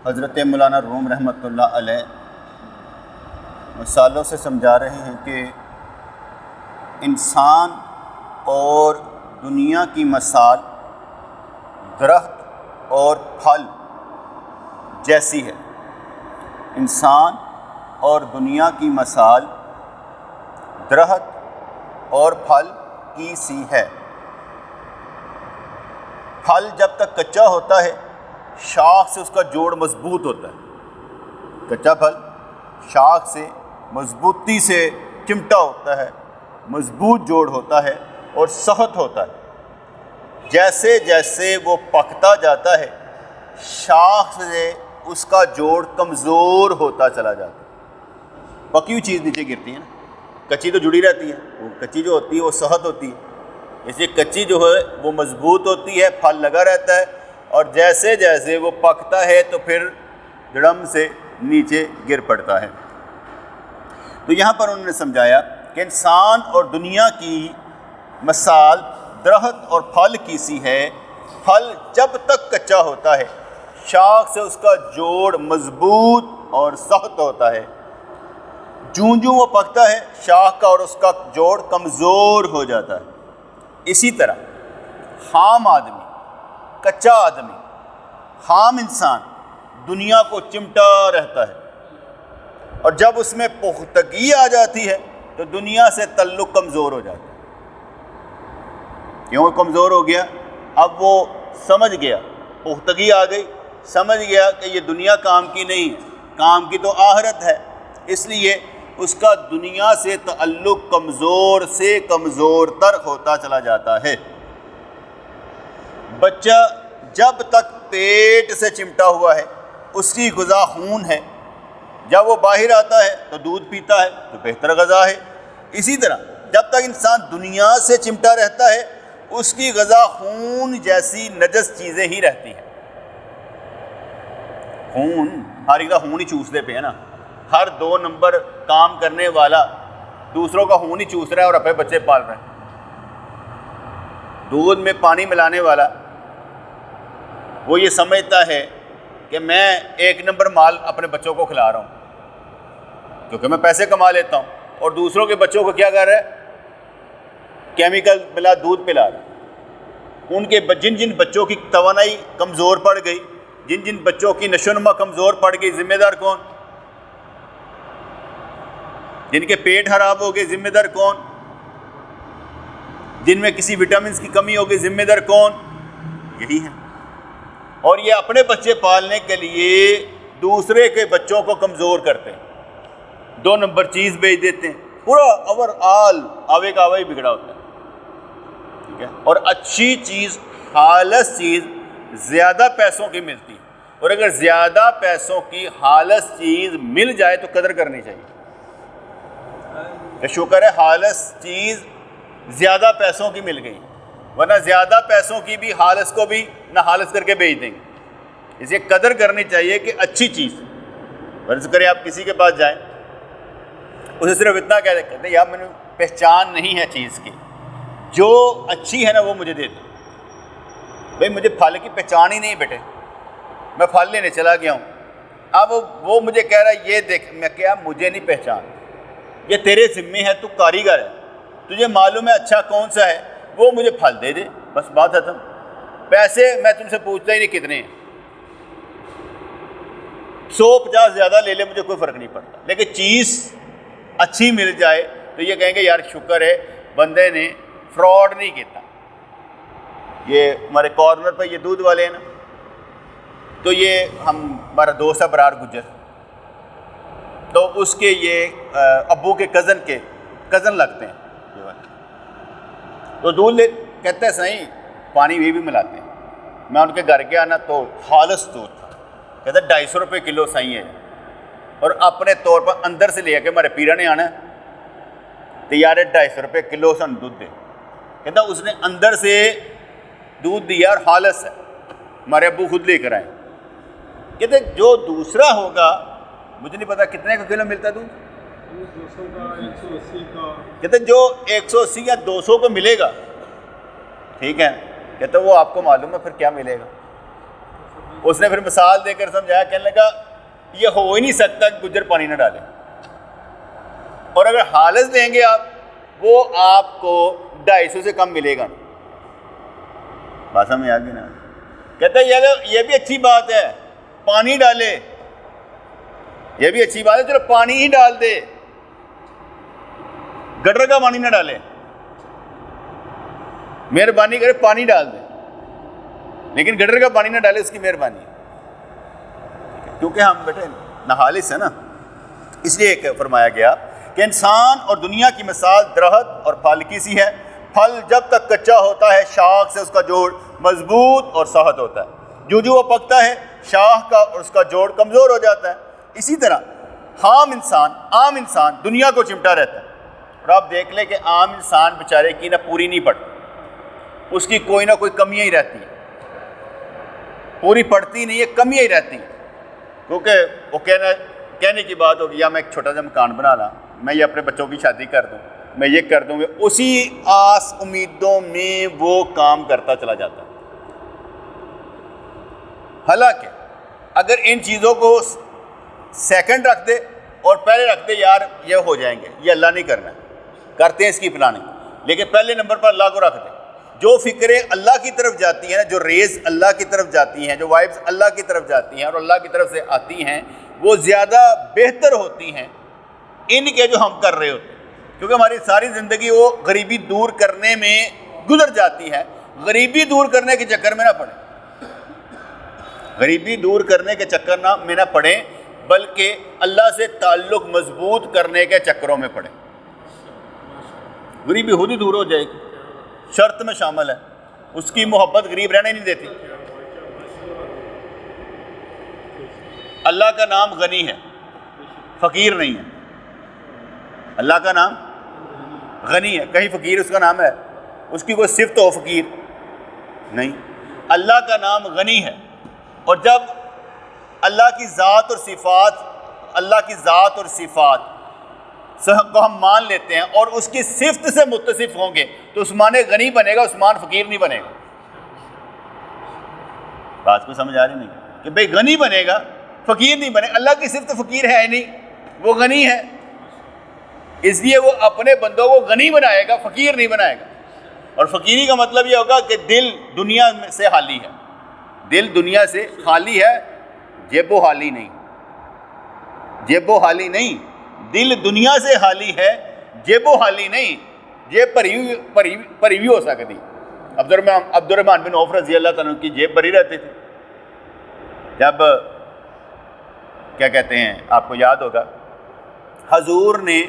حضرت مولانا روم رحمۃ اللہ علیہ مثالوں سے سمجھا رہے ہیں کہ انسان اور دنیا کی مثال درخت اور پھل جیسی ہے۔ انسان اور دنیا کی مثال درخت اور پھل کی سی ہے۔ پھل جب تک کچا ہوتا ہے شاخ سے اس کا جوڑ مضبوط ہوتا ہے۔ کچا پھل شاخ سے مضبوطی سے چمٹا ہوتا ہے، مضبوط جوڑ ہوتا ہے اور سخت ہوتا ہے۔ جیسے جیسے وہ پکتا جاتا ہے شاخ سے اس کا جوڑ کمزور ہوتا چلا جاتا ہے۔ پکی ہوئی چیز نیچے گرتی ہے نا، کچی تو جڑی رہتی ہے، وہ کچی جو ہوتی ہے وہ سخت ہوتی ہے، اس لیے کچی جو ہے وہ مضبوط ہوتی ہے، پھل لگا رہتا ہے، اور جیسے جیسے وہ پکتا ہے تو پھر دڑم سے نیچے گر پڑتا ہے۔ تو یہاں پر انہوں نے سمجھایا کہ انسان اور دنیا کی مثال درخت اور پھل کی سی ہے۔ پھل جب تک کچا ہوتا ہے شاخ سے اس کا جوڑ مضبوط اور سخت ہوتا ہے، جوں جوں وہ پکتا ہے شاخ کا اور اس کا جوڑ کمزور ہو جاتا ہے۔ اسی طرح خام آدمی، کچا آدمی، خام انسان دنیا کو چمٹا رہتا ہے، اور جب اس میں پختگی آ جاتی ہے تو دنیا سے تعلق کمزور ہو جاتا ہے۔ کیوں کمزور ہو گیا؟ اب وہ سمجھ گیا، پختگی آ گئی، سمجھ گیا کہ یہ دنیا کام کی نہیں ہے، کام کی تو آخرت ہے، اس لیے اس کا دنیا سے تعلق کمزور سے کمزور تر ہوتا چلا جاتا ہے۔ بچہ جب تک پیٹ سے چمٹا ہوا ہے اس کی غذا خون ہے، جب وہ باہر آتا ہے تو دودھ پیتا ہے تو بہتر غذا ہے۔ اسی طرح جب تک انسان دنیا سے چمٹا رہتا ہے اس کی غذا خون جیسی نجس چیزیں ہی رہتی ہیں۔ خون ہر ایک کا خون ہی چوسنے پہ ہے نا، ہر 2 نمبر کام کرنے والا دوسروں کا خون ہی چوس رہا ہے اور اپنے بچے پال رہا ہے۔ دودھ میں پانی ملانے والا وہ یہ سمجھتا ہے کہ میں 1 نمبر مال اپنے بچوں کو کھلا رہا ہوں کیونکہ میں پیسے کما لیتا ہوں، اور دوسروں کے بچوں کو کیا کر رہا ہے؟ کیمیکل ملا دودھ پلا رہا ہے۔ ان کے جن جن بچوں کی توانائی کمزور پڑ گئی، جن جن بچوں کی نشو و نما کمزور پڑ گئی، ذمہ دار کون؟ جن کے پیٹ خراب ہو گئے ذمہ دار کون؟ جن میں کسی وٹامنس کی کمی ہو گئی ذمہ دار کون؟ یہی ہے۔ اور یہ اپنے بچے پالنے کے لیے دوسرے کے بچوں کو کمزور کرتے ہیں، 2 نمبر چیز بیچ دیتے ہیں، پورا اوور آل آوے کا آوے ہی بگڑا ہوتا ہے، ٹھیک ہے۔ اور اچھی چیز، خالص چیز زیادہ پیسوں کی ملتی ہے، اور اگر زیادہ پیسوں کی خالص چیز مل جائے تو قدر کرنی چاہیے کہ شکر ہے خالص چیز زیادہ پیسوں کی مل گئی، ورنہ زیادہ پیسوں کی بھی خالص کو بھی نہ خالص کر کے بیچ دیں گے۔ اسے قدر کرنی چاہیے کہ اچھی چیز، فرض کریں آپ کسی کے پاس جائیں، اسے صرف اتنا کہتے ہیں یار میں پہچان نہیں ہے چیز کی، جو اچھی ہے نا وہ مجھے دے دو۔ بھائی مجھے پھل کی پہچان ہی نہیں بیٹے، میں پھل لینے چلا گیا ہوں، اب وہ مجھے کہہ رہا ہے یہ دیکھ، میں کیا مجھے نہیں پہچان، یہ تیرے ذمے ہے، تو کاریگر ہے، تجھے معلوم ہے اچھا کون سا ہے، وہ مجھے پھل دے دے، بس بات ختم۔ پیسے میں تم سے پوچھتا ہی نہیں کتنے ہیں، 150 زیادہ لے لے مجھے کوئی فرق نہیں پڑتا، لیکن چیز اچھی مل جائے تو یہ کہیں گے یار شکر ہے بندے نے فراڈ نہیں کیتا۔ یہ ہمارے کارنر پہ یہ دودھ والے ہیں نا، تو یہ ہمارا دوست ہے برار گجر، تو اس کے یہ ابو کے کزن لگتے ہیں، تو دودھ کہتے ہیں صحیح پانی بھی ملاتے ہیں۔ میں ان کے گھر گیا نا تو خالص دودھ تھا، کہتے 250 روپے کلو صحیح ہے، اور اپنے طور پر اندر سے لے کے ہمارے پیرا نے آنا ہے تو یار 250 روپے کلو سن دودھ دے، کہتا اس نے اندر سے دودھ دیا اور خالص ہے، ہمارے ابو خود لے کر آئے۔ کہتے جو دوسرا ہوگا مجھے نہیں پتا کتنے کا کلو ملتا ہے دودھ، 200 کا 180 کا، کہتے جو 180 یا 200 کو ملے گا ٹھیک ہے، کہتے وہ آپ کو معلوم ہے پھر کیا ملے گا، اس نے پھر مثال دے کر سمجھایا، کہنے لگا یہ ہو ہی نہیں سکتا کہ گجر پانی نہ ڈالے، اور اگر حالت دیں گے آپ وہ آپ کو 250 سے کم ملے گا نا۔ بات سمجھ آ گئی نا؟ کہتا ہے یہ بھی اچھی بات ہے، پانی ڈالے، یہ بھی اچھی بات ہے، چلو پانی ہی ڈال دے، گٹر کا پانی نہ ڈالے، مہربانی کرے پانی ڈال دے، لیکن گٹر کا پانی نہ ڈالے، اس کی مہربانی ہے، کیونکہ ہم بیٹے نہالس ہیں نا، اس لیے ایک فرمایا گیا کہ انسان اور دنیا کی مثال درخت اور پھل کی سی ہے، پھل جب تک کچا ہوتا ہے شاخ سے اس کا جوڑ مضبوط اور سخت ہوتا ہے، جو وہ پکتا ہے شاخ کا اور اس کا جوڑ کمزور ہو جاتا ہے۔ اسی طرح عام انسان دنیا کو چمٹا رہتا ہے، اور آپ دیکھ لیں کہ عام انسان بیچارے کی نہ پوری نہیں پڑتی، اس کی کوئی نہ کوئی کمیاں ہی رہتی ہیں، پوری پڑتی نہیں ہے، کمیاں ہی رہتی ہیں، کیونکہ وہ کہنے کی بات ہوگی یا میں ایک چھوٹا سا مکان بنا لا، میں یہ اپنے بچوں کی شادی کر دوں، میں یہ کر دوں گا، اسی آس امیدوں میں وہ کام کرتا چلا جاتا ہے۔ حالانکہ اگر ان چیزوں کو سیکنڈ رکھ دے اور پہلے رکھ دے یار یہ ہو جائیں گے، یہ اللہ نہیں کرنا، کرتے ہیں اس کی پلاننگ، لیکن پہلے نمبر پر اللہ کو رکھ دے۔ جو فکریں اللہ کی طرف جاتی ہیں نا، جو ریز اللہ کی طرف جاتی ہیں، جو وائبز اللہ کی طرف جاتی ہیں اور اللہ کی طرف سے آتی ہیں، وہ زیادہ بہتر ہوتی ہیں ان کے جو ہم کر رہے ہوتے ہیں، کیونکہ ہماری ساری زندگی وہ غریبی دور کرنے میں گزر جاتی ہے۔ غریبی دور کرنے کے چکر میں نہ پڑیں، غریبی دور کرنے کے چکر میں نہ پڑیں، بلکہ اللہ سے تعلق مضبوط کرنے کے چکروں میں پڑیں۔ غریبی خود ہی دور ہو جائے گی، شرط میں شامل ہے، اس کی محبت غریب رہنے نہیں دیتی۔ اللہ کا نام غنی ہے، فقیر نہیں ہے۔ اللہ کا نام غنی ہے، کہیں فقیر اس کا نام ہے؟ اس کی کوئی صفت ہو فقیر؟ نہیں، اللہ کا نام غنی ہے۔ اور جب اللہ کی ذات اور صفات کو ہم مان لیتے ہیں اور اس کی صفت سے متصف ہوں گے تو عثمان غنی بنے گا، عثمان فقیر نہیں بنے گا۔ بات کو سمجھ آ رہی نہیں کہ بھئی غنی بنے گا، فقیر نہیں بنے۔ اللہ کی صفت فقیر ہے ہی نہیں، وہ غنی ہے، اس لیے وہ اپنے بندوں کو غنی بنائے گا، فقیر نہیں بنائے گا۔ اور فقیری کا مطلب یہ ہوگا کہ دل دنیا سے خالی ہے، دل دنیا سے خالی ہے، جیب و خالی نہیں، جیب و خالی نہیں، دل دنیا سے خالی ہے، جیب و خالی نہیں، جیب بھری ہوئی ہو سکتی۔ عبد الرحمن بن عوف رضی اللہ تعالیٰ کی جیب بھری رہتی تھی۔ جب کیا کہتے ہیں، آپ کو یاد ہوگا، حضور نے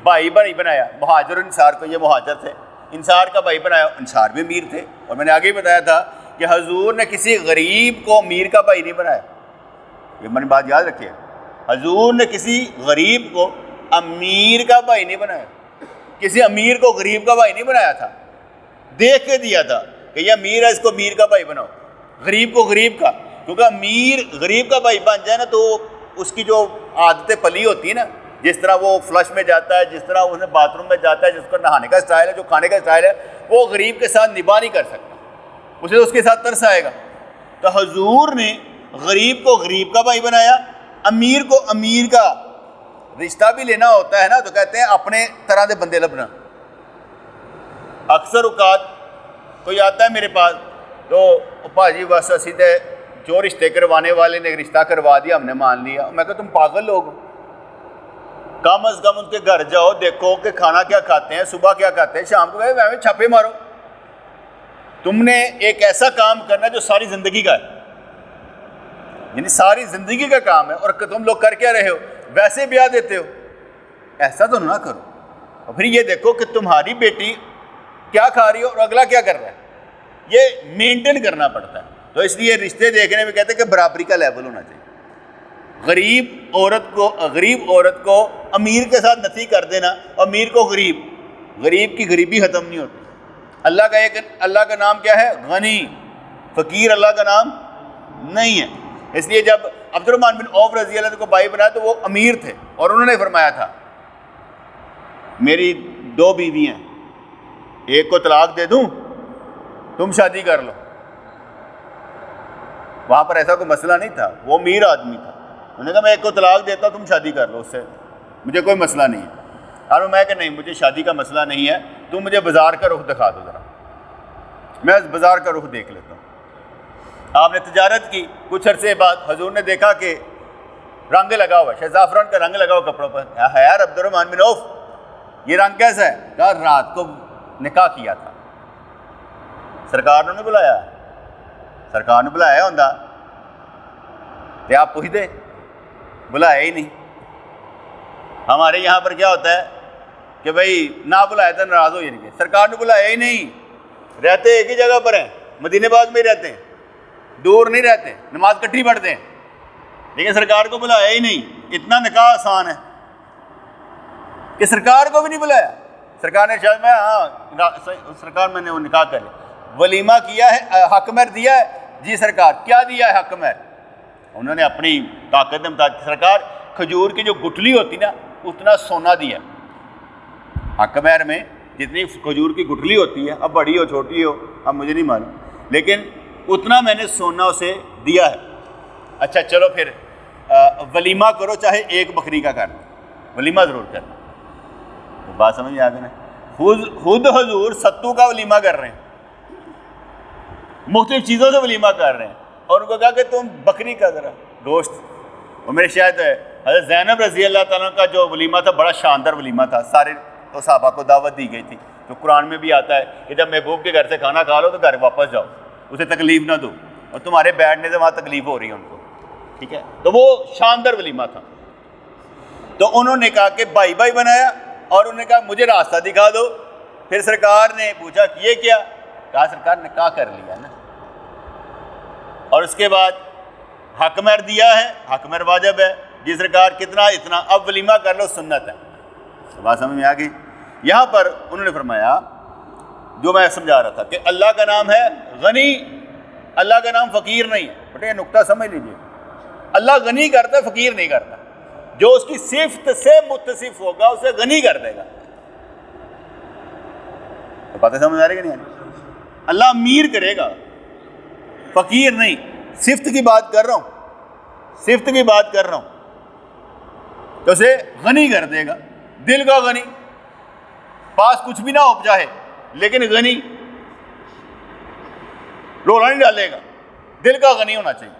بھائی بنایا مہاجر اور انصار کو، یہ مہاجر تھے، انصار کا بھائی بنایا، انصار بھی امیر تھے، اور میں نے آگے بھی بتایا تھا کہ حضور نے کسی غریب کو امیر کا بھائی نہیں بنایا، یہ میں نے بات یاد رکھی ہے، حضور نے کسی غریب کو امیر کا بھائی نہیں بنایا، کسی امیر کو غریب کا بھائی نہیں بنایا تھا، دیکھ کے دیا تھا کہ یہ امیر ہے، اس کو امیر کا بھائی بناؤ، غریب کو غریب کا، کیونکہ امیر غریب کا بھائی بن جائے نا تو اس کی جو عادتیں پلی ہوتی ہیں نا، جس طرح وہ فلش میں جاتا ہے، جس طرح اس باتھ روم میں جاتا ہے، جس کو نہانے کا سٹائل ہے، جو کھانے کا سٹائل ہے، وہ غریب کے ساتھ نباہ نہیں کر سکتا، اسے اس کے ساتھ ترس آئے گا۔ تو حضور نے غریب کو غریب کا بھائی بنایا، امیر کو امیر کا رشتہ بھی لینا ہوتا ہے نا، تو کہتے ہیں اپنے طرح دے بندے لبنا۔ اکثر اوقات کوئی آتا ہے میرے پاس تو پاجی بس سیدھے جو رشتے کروانے والے نے رشتہ کروا دیا، ہم نے مان لیا۔ میں کہا تم پاگل لوگ ہو، کم از کم ان کے گھر جاؤ، دیکھو کہ کھانا کیا کھاتے ہیں، صبح کیا کھاتے ہیں، شام کو میں چھاپے مارو۔ تم نے ایک ایسا کام کرنا جو ساری زندگی کا ہے، یعنی ساری زندگی کا کام ہے، اور تم لوگ کر کیا رہے ہو، ویسے بیاہ دیتے ہو۔ ایسا تو نہ کرو، اور پھر یہ دیکھو کہ تمہاری بیٹی کیا کھا رہی ہو اور اگلا کیا کر رہا ہے، یہ مینٹین کرنا پڑتا ہے۔ تو اس لیے رشتے دیکھنے میں کہتے ہیں کہ برابری کا لیول ہونا چاہیے۔ غریب عورت کو امیر کے ساتھ نفی کر دینا، امیر کو غریب کی غریبی ختم نہیں ہوتی۔ اللہ کا نام کیا ہے؟ غنی۔ فقیر اللہ کا نام نہیں ہے۔ اس لیے جب عبد الرحمن بن عوف رضی اللہ عنہ کو بھائی بنایا تو وہ امیر تھے، اور انہوں نے فرمایا تھا میری 2 بیوی ہیں، ایک کو طلاق دے دوں، تم شادی کر لو۔ وہاں پر ایسا کوئی مسئلہ نہیں تھا، وہ امیر آدمی تھا. انہوں نے کہا میں ایک کو طلاق دیتا ہوں، تم شادی کر لو اس سے، مجھے کوئی مسئلہ نہیں ہے. اور میں کہ نہیں، مجھے شادی کا مسئلہ نہیں ہے، تم مجھے بازار کا رخ دکھا دو ذرا، میں بازار کا رخ دیکھ لیتا ہوں. آپ نے تجارت کی، کچھ عرصے بعد حضور نے دیکھا کہ رنگ لگا ہوا ہے، زعفران کا رنگ لگا ہوا کپڑوں پر. ہے یار عبد الرحمن بن عوف، یہ رنگ کیسا ہے؟ کہا رات کو نکاح کیا تھا. سرکار نے بلایا، سرکار نے بلایا ہوں تو آپ پوچھتے، بلایا ہی نہیں. ہمارے یہاں پر کیا ہوتا ہے کہ بھئی نہ بلایا تو ناراض ہو جائیں گے. سرکار نے بلایا ہی نہیں، رہتے ایک ہی جگہ پر ہیں، مدینہ پاک میں رہتے ہیں، دور نہیں رہتے، نماز کٹھی پڑھتے ہیں، لیکن سرکار کو بلایا ہی نہیں. اتنا نکاح آسان ہے کہ سرکار کو بھی نہیں بلایا. سرکار نے شاید سرکار میں نے وہ نکاح کر لیا، ولیمہ کیا ہے، حق مہر دیا ہے؟ جی سرکار. کیا دیا ہے حق مہر؟ انہوں نے اپنی طاقت کے مطابق، سرکار کھجور کی جو گٹھلی ہوتی نا اتنا سونا دیا. حق مہر میں جتنی کھجور کی گٹھلی ہوتی ہے، اب بڑی ہو چھوٹی ہو اب مجھے نہیں معلوم، لیکن اتنا میں نے سونا اسے دیا ہے. اچھا چلو پھر ولیمہ کرو، چاہے ایک بکری کا کرنا، ولیمہ ضرور کرنا. بات سمجھ میں آ گئی نا؟ خود حضور ستو کا ولیمہ کر رہے ہیں، مختلف چیزوں سے ولیمہ کر رہے ہیں، اور ان کو کہا کہ تم بکری کا ذرا گوشت. اور میرے شاید حضرت زینب رضی اللہ تعالیٰ کا جو ولیمہ تھا بڑا شاندار ولیمہ تھا، سارے تو صحابہ کو دعوت دی گئی تھی. جو قرآن میں بھی آتا ہے کہ جب محبوب کے گھر سے کھانا کھا لو تو گھر واپس جاؤ، اسے تکلیف نہ دو، اور تمہارے بیٹھنے سے وہاں تکلیف ہو رہی ہے ان کو. ٹھیک ہے، تو وہ شاندار ولیمہ تھا. تو انہوں نے کہا کہ بھائی بھائی بنایا، اور انہوں نے کہا مجھے راستہ دکھا دو. پھر سرکار نے پوچھا کہ یہ کیا؟ کہا سرکار نے نکاح کر لیا نا، اور اس کے بعد حق مہر دیا ہے، حق مہر واجب ہے. جی سرکار کتنا؟ اتنا. اب ولیمہ کر لو، سنت ہے. بات سمجھ میں آ گئی؟ یہاں پر انہوں نے فرمایا جو میں سمجھا رہا تھا کہ اللہ کا نام ہے غنی، اللہ کا نام فقیر نہیں ہے. بیٹے یہ نقطہ سمجھ لیجیے، اللہ غنی کرتا ہے، فقیر نہیں کرتا. جو اس کی صفت سے متصف ہوگا اسے غنی کر دے گا. تو باتیں سمجھ آ رہی کہ نہیں آ رہی؟ اللہ امیر کرے گا، فقیر نہیں. صفت کی بات کر رہا ہوں، صفت کی بات کر رہا ہوں، تو اسے غنی کر دے گا. دل کا غنی، پاس کچھ بھی نہ ہو چاہے لیکن غنی، رولا نہیں ڈالے گا، دل کا غنی ہونا چاہیے.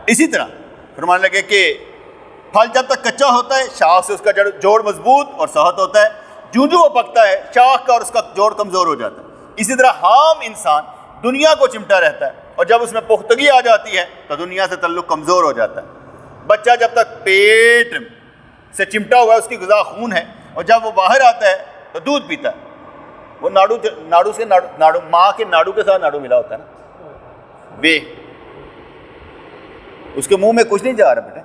اسی طرح فرمانے لگے کہ پھل جب تک کچا ہوتا ہے شاخ سے اس کا جوڑ مضبوط اور صحت ہوتا ہے، جو وہ پکتا ہے شاخ کا اور اس کا جوڑ کمزور ہو جاتا ہے. اسی طرح عام انسان دنیا کو چمٹا رہتا ہے، اور جب اس میں پختگی آ جاتی ہے تو دنیا سے تعلق کمزور ہو جاتا ہے. بچہ جب تک پیٹ سے چمٹا ہوا ہے اس کی غذا خون ہے، اور جب وہ باہر آتا ہے تو دودھ پیتا ہے. وہ ناڑو سے ماں کے ناڑو کے ساتھ ناڑو ملا ہوتا ہے نا، بے اس کے منہ میں کچھ نہیں جا رہا. بیٹے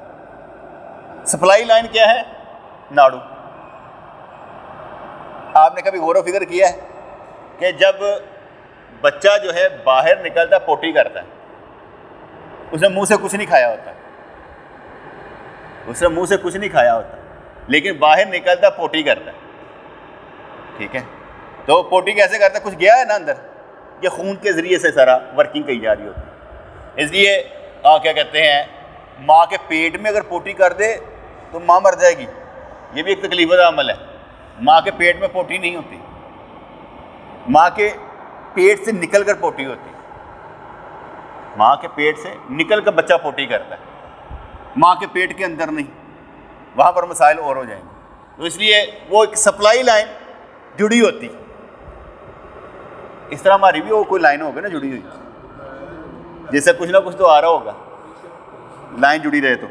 سپلائی لائن کیا ہے؟ ناڑو. آپ نے کبھی غور و فکر کیا ہے کہ جب بچہ جو ہے باہر نکلتا ہے پوٹی کرتا ہے، اس نے منہ سے کچھ نہیں کھایا ہوتا، اس نے منہ سے کچھ نہیں کھایا ہوتا، لیکن باہر نکلتا پوٹی کرتا ہے. ٹھیک ہے، تو پوٹی کیسے کرتا ہے؟ کچھ گیا ہے نا اندر، یہ خون کے ذریعے سے سارا ورکنگ کی جا رہی ہوتی ہے. اس لیے کیا کہتے ہیں، ماں کے پیٹ میں اگر پوٹی کر دے تو ماں مر جائے گی. یہ بھی ایک تکلیف دہ عمل ہے. ماں کے پیٹ میں پوٹی نہیں ہوتی، ماں کے پیٹ سے نکل کر پوٹی ہوتی ہے. ماں کے پیٹ سے نکل کر بچہ پوٹی کرتا ہے، ماں کے پیٹ کے اندر نہیں. وہاں پر مسائل اور ہو جائیں گے. تو اس لیے وہ ایک سپلائی لائن جڑی ہوتی. اس طرح ہماری بھی وہ کوئی لائن ہوگی نا جڑی ہوئی، جس سے کچھ نہ کچھ تو آ رہا ہوگا، لائن جڑی رہے. تو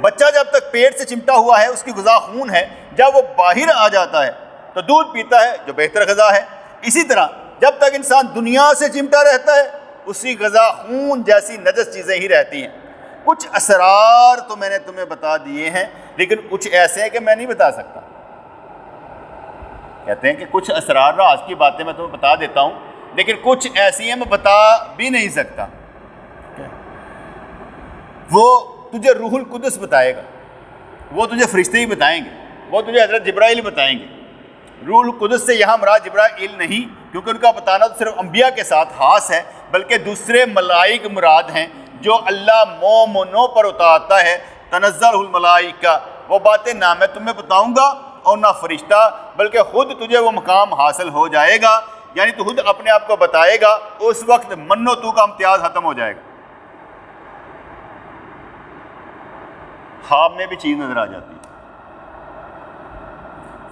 بچہ جب تک پیٹ سے چمٹا ہوا ہے اس کی غذا خون ہے، جب وہ باہر آ جاتا ہے تو دودھ پیتا ہے جو بہتر غذا ہے. اسی طرح جب تک انسان دنیا سے چمٹا رہتا ہے اس کی غذا خون جیسی نجس چیزیں ہی رہتی ہیں. کچھ اسرار تو میں نے تمہیں بتا دیے ہیں، لیکن کچھ ایسے ہیں کہ میں نہیں بتا سکتا. کہتے ہیں کہ کچھ اسرار راز کی باتیں میں تمہیں بتا دیتا ہوں، لیکن کچھ ایسی ہیں میں بتا بھی نہیں سکتا. وہ تجھے روح القدس بتائے گا، وہ تجھے فرشتے ہی بتائیں گے، وہ تجھے حضرت جبرائیل بتائیں گے. روح القدس سے یہاں مراد جبرائیل نہیں، کیونکہ ان کا بتانا تو صرف انبیاء کے ساتھ خاص ہے، بلکہ دوسرے ملائک مراد ہیں جو اللہ مومنوں پر اتارتا ہے۔ تنزل الملائکہ، وہ باتیں نہ میں تمہیں بتاؤں گا اور نہ فرشتہ، بلکہ خود تجھے وہ مقام حاصل ہو جائے گا، یعنی تو خود اپنے آپ کو بتائے گا، اس وقت من و تو کا امتیاز ختم ہو جائے گا۔ خواب میں بھی چیز نظر آ جاتی ہے،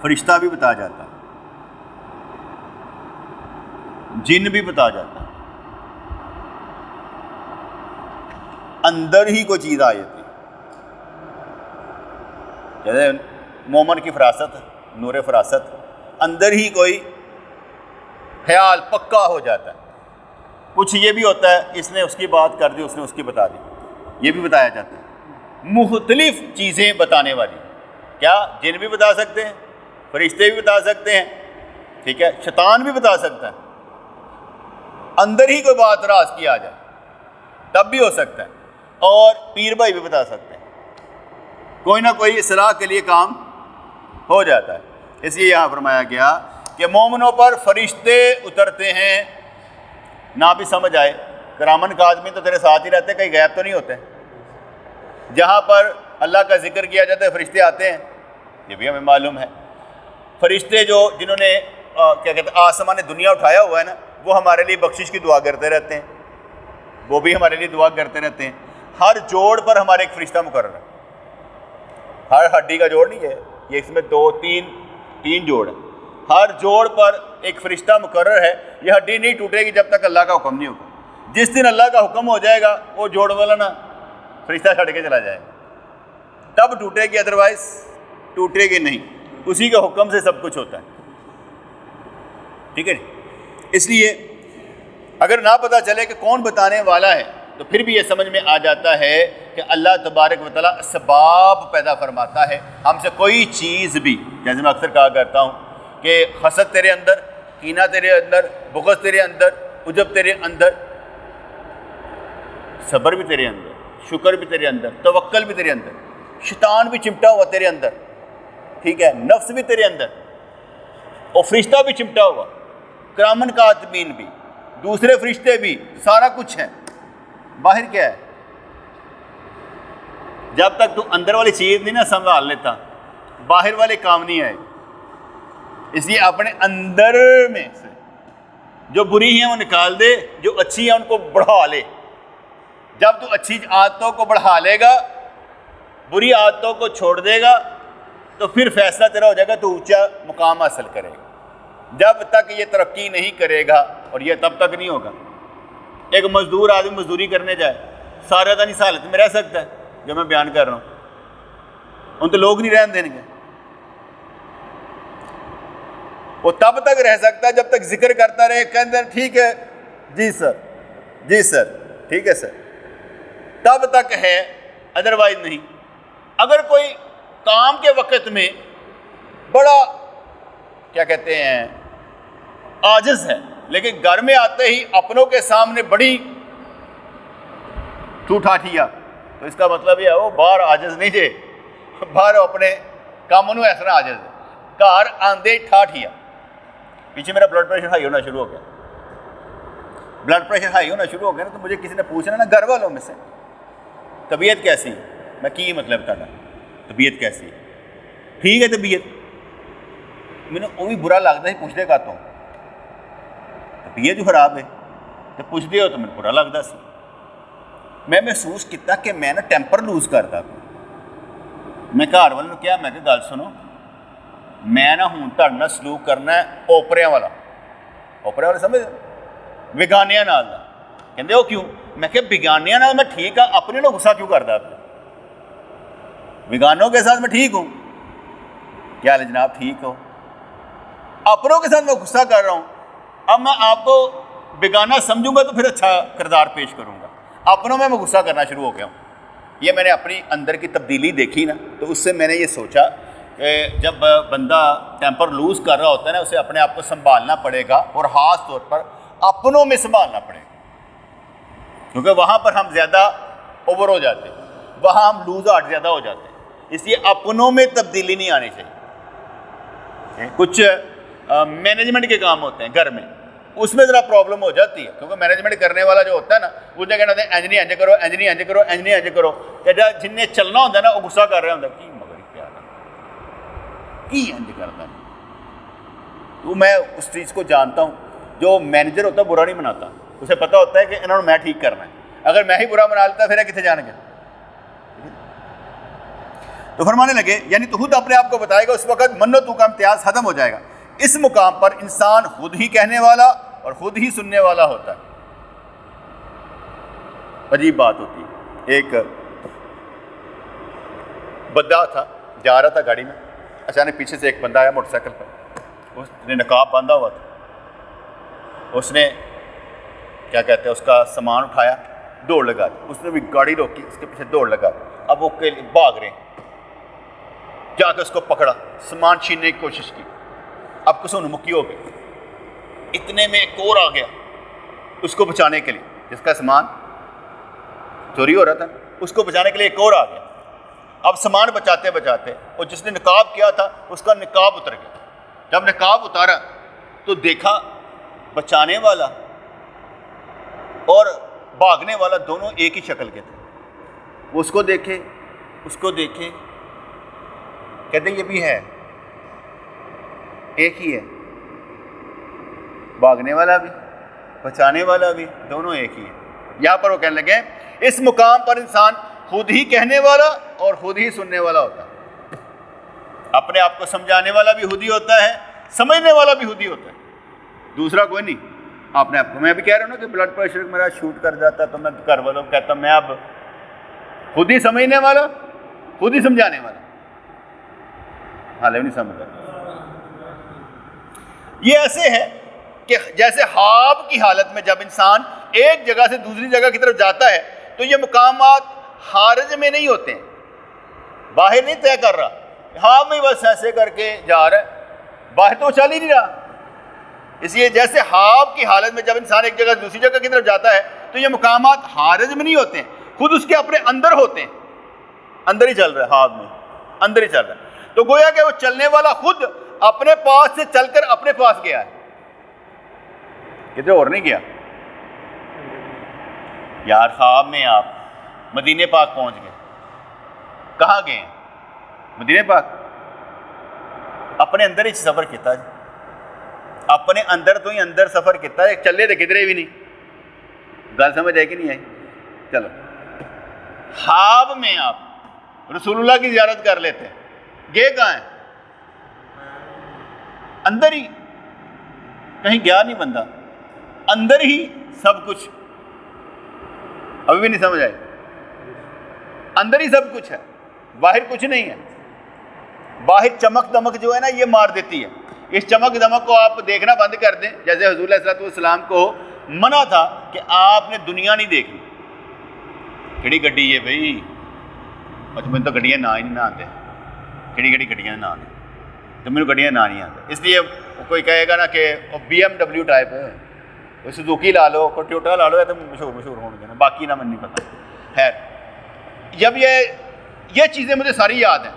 فرشتہ بھی بتا جاتا ہے، جن بھی بتا جاتا ہے، اندر ہی کوئی چیز آ جاتی ہے، جیسے مومن کی فراست، نور فراست، اندر ہی کوئی خیال پکا ہو جاتا ہے۔ کچھ یہ بھی ہوتا ہے اس نے اس کی بات کر دی، اس نے اس کی بتا دی، یہ بھی بتایا جاتا ہے۔ مختلف چیزیں بتانے والی، کیا جن بھی بتا سکتے ہیں، فرشتے بھی بتا سکتے ہیں، ٹھیک ہے، شیطان بھی بتا سکتا ہے، اندر ہی کوئی بات راز کی آ جائے تب بھی ہو سکتا ہے، اور پیر بھائی بھی بتا سکتے ہیں، کوئی نہ کوئی اصلاح کے لیے کام ہو جاتا ہے۔ اس لیے یہاں فرمایا گیا کہ مومنوں پر فرشتے اترتے ہیں، نہ بھی سمجھ آئے، کرامن کاظمین تو تیرے ساتھ ہی رہتے، کہیں غائب تو نہیں ہوتے، جہاں پر اللہ کا ذکر کیا جاتا ہے فرشتے آتے ہیں، یہ بھی ہمیں معلوم ہے۔ فرشتے جنہوں نے کیا کہتے ہیں آسمان نے دنیا اٹھایا ہوا ہے نا، وہ ہمارے لیے بخشش کی دعا کرتے رہتے ہیں، وہ بھی ہمارے لیے دعا کرتے رہتے ہیں۔ ہر جوڑ پر ہمارے ایک فرشتہ مقرر ہے، ہر ہڈی کا جوڑ نہیں ہے یہ، اس میں دو تین جوڑ ہیں، ہر جوڑ پر ایک فرشتہ مقرر ہے۔ یہ ہڈی نہیں ٹوٹے گی جب تک اللہ کا حکم نہیں ہوگا، جس دن اللہ کا حکم ہو جائے گا وہ جوڑ والا نا فرشتہ چھڑ کے چلا جائے گا، تب ٹوٹے گی، ادروائز ٹوٹے گی نہیں، اسی کے حکم سے سب کچھ ہوتا ہے، ٹھیک ہے جی۔ اس لیے اگر نہ پتہ چلے کہ کون بتانے والا ہے تو پھر بھی یہ سمجھ میں آ جاتا ہے کہ اللہ تبارک و تعالیٰ اسباب پیدا فرماتا ہے۔ ہم سے کوئی چیز بھی، جیسے میں اکثر کہا کرتا ہوں کہ حسد تیرے اندر، کینہ تیرے اندر، بغض تیرے اندر، عجب تیرے اندر، صبر بھی تیرے اندر، شکر بھی تیرے اندر، توکل بھی تیرے اندر، شیطان بھی چمٹا ہوا تیرے اندر، ٹھیک ہے، نفس بھی تیرے اندر، اور فرشتہ بھی چمٹا ہوا، کرامن کاتبین بھی، دوسرے فرشتے بھی، سارا کچھ ہے۔ باہر کیا ہے؟ جب تک تو اندر والی چیز نہیں نا سنبھال لیتا، باہر والے کام نہیں آئے۔ اس لیے اپنے اندر میں سے جو بری ہیں وہ نکال دے، جو اچھی ہیں ان کو بڑھا لے۔ جب تو اچھی عادتوں کو بڑھا لے گا، بری عادتوں کو چھوڑ دے گا، تو پھر فیصلہ تیرا ہو جائے گا، تو اونچا مقام حاصل کرے گا۔ جب تک یہ ترقی نہیں کرے گا، اور یہ تب تک نہیں ہوگا، ایک مزدور آدمی مزدوری کرنے جائے، سارا دن اس حالت میں رہ سکتا ہے جو میں بیان کر رہا ہوں، ان تو لوگ نہیں رہن دیں گے۔ وہ تب تک رہ سکتا ہے جب تک ذکر کرتا رہے، کہتے ہیں ٹھیک ہے جی سر، جی سر، ٹھیک ہے سر، تب تک ہے، ادروائز نہیں۔ اگر کوئی کام کے وقت میں بڑا کیا کہتے ہیں عاجز ہے، لیکن گھر میں آتے ہی اپنوں کے سامنے بڑی ٹھاٹھیا، تو اس کا مطلب یہ ہے وہ باہر عاجز نہیں تھے، باہر اپنے کاموں میں ایسا عاجز ہے، گھر آندے ٹھاٹھیا۔ پیچھے میرا بلڈ پریشر ہائی ہونا شروع ہو گیا، بلڈ پریشر ہائی ہونا شروع ہو گیا نا، تو مجھے کسی نے پوچھنا نا گھر والوں میں سے طبیعت کیسی، میں کی مطلب بتانا طبیعت کیسی، ٹھیک ہے طبیعت، میں نے وہ بھی برا لگتا ہے پوچھتے کا تو طبیعت جو خراب ہے تو پوچھتے ہو تو میں برا لگتا سی۔ میں محسوس کیتا کہ میں نا ٹیمپر لوز کرتا، میں گھر والوں کیا، میں کہ گل سنو، میں نہ ہوں تہاڈے نال سلوک کرنا ہے اوپریاں والا، اوپریاں والا سمجھ بگانیاں نال، کہندے ہو کیوں؟ میں کہ بگانیاں نال میں ٹھیک ہاں، اپنے نال غصہ کیوں کردا؟ بگانوں کے ساتھ میں ٹھیک ہوں، کیا حال ہے جناب، ٹھیک ہو؟ اپنوں کے ساتھ میں غصہ کر رہا ہوں، اب میں آپ کو بیگانہ سمجھوں گا تو پھر اچھا کردار پیش کروں گا، اپنوں میں غصہ کرنا شروع ہو گیا ہوں۔ یہ میں نے اپنی اندر کی تبدیلی دیکھی نا، تو اس سے میں نے یہ سوچا کہ جب بندہ ٹیمپر لوز کر رہا ہوتا ہے نا، اسے اپنے آپ کو سنبھالنا پڑے گا، اور خاص طور پر اپنوں میں سنبھالنا پڑے گا، کیونکہ وہاں پر ہم زیادہ اوور ہو جاتے ہیں، وہاں ہم لوز آٹ زیادہ ہو جاتے ہیں۔ اس لیے اپنوں میں تبدیلی نہیں آنی چاہیے۔ کچھ مینجمنٹ کے کام ہوتے ہیں گھر میں، اس میں ذرا پرابلم ہو جاتی ہے، کیونکہ مینجمنٹ کرنے والا جو ہوتا ہے نا وہ کہنا ہوتا ہے انج نہیں انج کرو، انج نہیں انج کرو، انج نہیں انج کرو، کہ جن نے چلنا ہوتا ہے نا وہ غصہ کر رہا ہوتا ہے کی مگر کیا کی انج کرتا ہے۔ تو میں اس چیز کو جانتا ہوں، جو مینیجر ہوتا ہے برا نہیں بناتا، اسے پتہ ہوتا ہے کہ انہوں نے میں ٹھیک کرنا ہے، اگر میں ہی برا بنا لیتا پھر کتنے جان گے۔ تو فرمانے لگے یعنی تو خود اپنے آپ کو بتائے گا، اس وقت من و تو کا امتیاز ختم ہو جائے گا۔ اس مقام پر انسان خود ہی کہنے والا اور خود ہی سننے والا ہوتا ہے۔ عجیب بات ہوتی ہے، ایک بندہ تھا جا رہا تھا گاڑی میں، اچانک پیچھے سے ایک بندہ آیا موٹر سائیکل پر، اس نے نقاب باندھا ہوا تھا، اس نے کیا کہتے ہیں اس کا سامان اٹھایا، دوڑ لگا دی، اس نے بھی گاڑی روکی، اس کے پیچھے دوڑ لگا دی، اب وہ بھاگ رہے ہیں، جا کے اس کو پکڑا، سامان چھیننے کی کوشش کی، اب کسوں نمکی ہو گئی، اتنے میں ایک اور آ گیا اس کو بچانے کے لیے، جس کا سامان چوری ہو رہا تھا اس کو بچانے کے لیے ایک اور آ گیا۔ اب سامان بچاتے بچاتے اور جس نے نقاب کیا تھا اس کا نقاب اتر گیا، جب نقاب اتارا تو دیکھا بچانے والا اور بھاگنے والا دونوں ایک ہی شکل کے تھے، وہ اس کو دیکھے کہتے یہ بھی ہے ایک ہی ہے، بھاگنے والا بھی بچانے والا بھی دونوں ایک ہی ہے۔ یہاں پر وہ کہنے لگے اس مقام پر انسان خود ہی کہنے والا اور خود ہی سننے والا ہوتا ہے، اپنے آپ کو سمجھانے والا بھی خود ہی ہوتا ہے، سمجھنے والا بھی خود ہی ہوتا ہے، دوسرا کوئی نہیں۔ اپنے آپ کو میں بھی کہہ رہا ہوں نا کہ بلڈ پریشر میرا شوٹ کر جاتا ہے تو میں گھر والوں کو کہتا ہوں میں اب خود ہی سمجھنے والا خود ہی سمجھانے والا، حالے نہیں سمجھ رہا۔ یہ ایسے ہے کہ جیسے خواب کی حالت میں جب انسان ایک جگہ سے دوسری جگہ کی طرف جاتا ہے تو یہ مقامات خارج میں نہیں ہوتے ہیں، باہر نہیں طے کر رہا، خواب میں بس ایسے کر کے جا رہا ہے، باہر تو چل ہی نہیں رہا۔ اس لیے جیسے خواب کی حالت میں جب انسان ایک جگہ سے دوسری جگہ کی طرف جاتا ہے تو یہ مقامات خارج میں نہیں ہوتے ہیں، خود اس کے اپنے اندر ہوتے ہیں، اندر ہی چل رہا ہے، خواب میں اندر ہی چل رہا ہے۔ تو گویا کہ وہ چلنے والا خود اپنے پاس سے چل کر اپنے پاس گیا ہے، کدھر اور نہیں گیا۔ یار خواب میں آپ مدینے پاک پہنچ گئے، کہاں گئے ہیں؟ مدینے پاک، اپنے اندر ہی سفر کیتا جی، اپنے اندر تو ہی اندر سفر کیتا ہے، چلے تو کدھرے بھی نہیں۔ گل سمجھ آئی کہ نہیں آئی؟ چلو، خواب میں آپ رسول اللہ کی زیارت کر لیتے ہیں، گئے کہاں ہیں؟ اندر ہی، کہیں گیا نہیں بندہ، اندر ہی سب کچھ۔ ابھی بھی نہیں سمجھ آئی؟ اندر ہی سب کچھ ہے، باہر کچھ نہیں ہے۔ باہر چمک دمک جو ہے نا یہ مار دیتی ہے، اس چمک دمک کو آپ دیکھنا بند کر دیں، جیسے حضور علیہ السلام کو منع تھا کہ آپ نے دنیا نہیں دیکھنی۔ کہڑی گڈی ہے بھائی، میں تو گڈیاں نہ ہی نہیں آتے، کہڑی گڈیاں نہ آتے تو میرے گڈیاں نہ نہیں آتے، اس لیے کوئی کہے گا نا کہ بی ایم ڈبلیو ٹائپ ہے، کوئی سزوکی لا لو، کوئی ٹویوٹا لا لو، یا تو مشہور ہوں گے نا، باقی نہ من نہیں پتہ۔ خیر، جب یہ چیزیں مجھے ساری یاد ہیں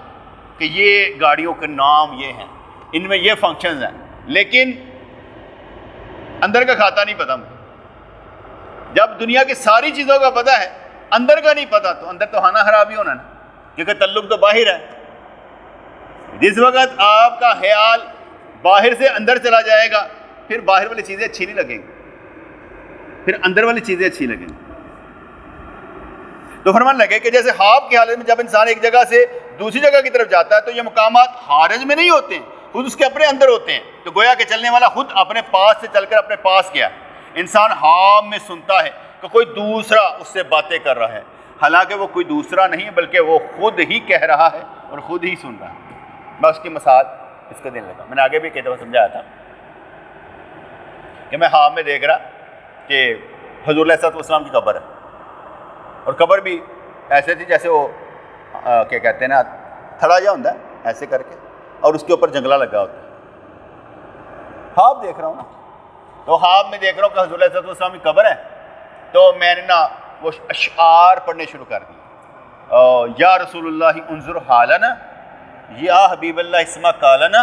کہ یہ گاڑیوں کے نام یہ ہیں، ان میں یہ فنکشنز ہیں، لیکن اندر کا کھاتا نہیں پتہ مجھے۔ جب دنیا کی ساری چیزوں کا پتہ ہے، اندر کا نہیں پتہ، تو اندر تو کھانا خراب ہی ہونا نا، کیونکہ تعلق تو باہر ہے۔ جس وقت آپ کا خیال باہر سے اندر چلا جائے گا پھر باہر والی چیزیں اچھی نہیں لگیں گی، پھر اندر والی چیزیں اچھی لگیں گی۔ تو فرمان لگے کہ جیسے خواب کی حالت میں جب انسان ایک جگہ سے دوسری جگہ کی طرف جاتا ہے تو یہ مقامات خارج میں نہیں ہوتے ہیں، خود اس کے اپنے اندر ہوتے ہیں۔ تو گویا کہ چلنے والا خود اپنے پاس سے چل کر اپنے پاس گیا۔ انسان خواب میں سنتا ہے کہ کوئی دوسرا اس سے باتیں کر رہا ہے، حالانکہ وہ کوئی دوسرا نہیں بلکہ وہ خود ہی کہہ رہا ہے اور خود ہی سن رہا ہے۔ میں اس کی مثال اس کو دینے لگا، میں نے آگے بھی کئی دفعہ سمجھایا تھا کہ میں خواب میں دیکھ رہا کہ حضور علیہ السلام کی قبر ہے، اور قبر بھی ایسے تھی جیسے وہ کیا کہتے ہیں نا تھڑا جا ہوتا ہے ایسے کر کے، اور اس کے اوپر جنگلہ لگا ہوتا ہے۔ خواب دیکھ رہا ہوں نا، تو خواب میں دیکھ رہا ہوں کہ حضور علیہ السلام کی قبر ہے، تو میں نے نا وہ اشعار پڑھنے شروع کر دیے، یا رسول اللہ انظر حالنا، یا حبیب اللہ اسما قالنا،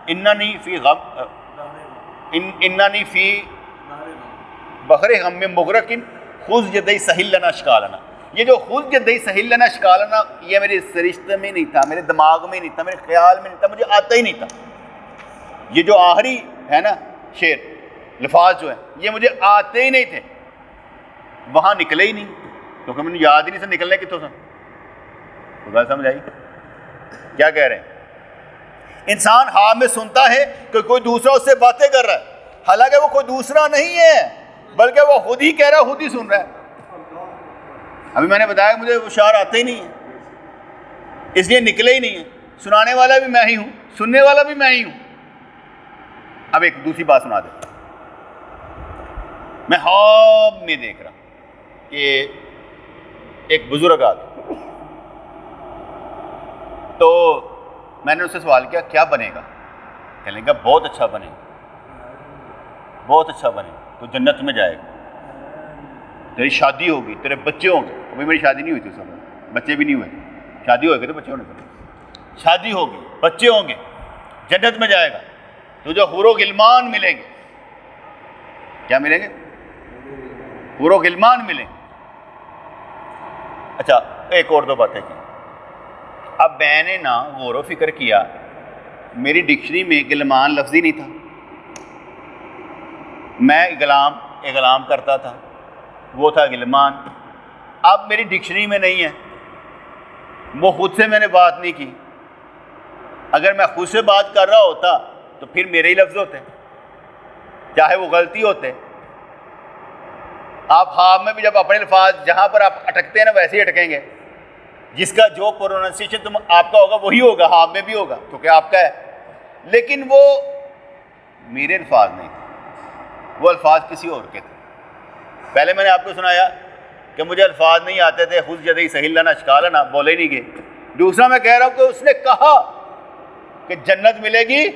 اننی فی غم اننی فی بحر غم مغرقن خذ یدی سہل لنا اشکالنا. یہ جو خذ یدی سہل لنا اشکالنا یہ میرے سرشتے میں نہیں تھا، میرے دماغ میں نہیں تھا، میرے خیال میں نہیں تھا، مجھے آتا ہی نہیں تھا. یہ جو آخری ہے نا شعر، لفاظ جو ہیں یہ مجھے آتے ہی نہیں تھے، وہاں نکلے ہی نہیں، کیونکہ مجھے یاد ہی نہیں سے نکلنے کتوں سے. تو بات سمجھ آئی کیا کہہ رہے ہیں؟ انسان ہاں میں سنتا ہے کہ کوئی دوسرا اس سے باتیں کر رہا ہے، حالانکہ وہ کوئی دوسرا نہیں ہے بلکہ وہ خود ہی کہہ رہا ہے، خود ہی سن رہا ہے. ابھی میں نے بتایا کہ مجھے وہ شعر آتے ہی نہیں ہیں، اس لیے نکلے ہی نہیں ہیں. سنانے والا بھی میں ہی ہوں، سننے والا بھی میں ہی ہوں. اب ایک دوسری بات سنا دیں. میں خواب میں دیکھ رہا کہ ایک بزرگ آ گیا، تو میں نے اس سے سوال کیا کیا بنے گا؟ کہنے لگا بہت اچھا بنے گا، بہت اچھا بنے گا، تو جنت میں جائے گا، تیری شادی ہوگی، تیرے بچے ہوں گے. ابھی میری شادی نہیں ہوئی تھی، سب بچے بھی نہیں ہوئے، شادی ہوئے گی تو بچے ہونے چاہیے. شادی ہوگی، بچے ہوں گے، جنت میں جائے گا، تو جو حور و غلمان ملیں گے، کیا ملیں گے؟ حور و غلمان ملیں گے. اچھا ایک اور دو باتیں کی. اب میں نے نا غور و فکر کیا، میری ڈکشنری میں غلمان لفظ ہی نہیں تھا. میں اغلام کرتا تھا، وہ تھا غلمان. اب میری ڈکشنری میں نہیں ہے، وہ خود سے میں نے بات نہیں کی. اگر میں خود سے بات کر رہا ہوتا تو پھر میرے ہی لفظ ہوتے، چاہے وہ غلطی ہوتے. آپ خواب میں بھی جب اپنے الفاظ جہاں پر آپ اٹکتے ہیں نا ویسے ہی اٹکیں گے. جس کا جو پروننسیشن تم آپ کا ہوگا وہی ہوگا، خواب میں بھی ہوگا کیونکہ آپ کا ہے. لیکن وہ میرے الفاظ نہیں تھے، وہ الفاظ کسی اور کے تھے. پہلے میں نے آپ کو سنایا کہ مجھے الفاظ نہیں آتے تھے، خذ یدی سہل لنا اشکالنا، بولے نہیں گئے. دوسرا میں کہہ رہا ہوں کہ اس نے کہا کہ جنت ملے گی،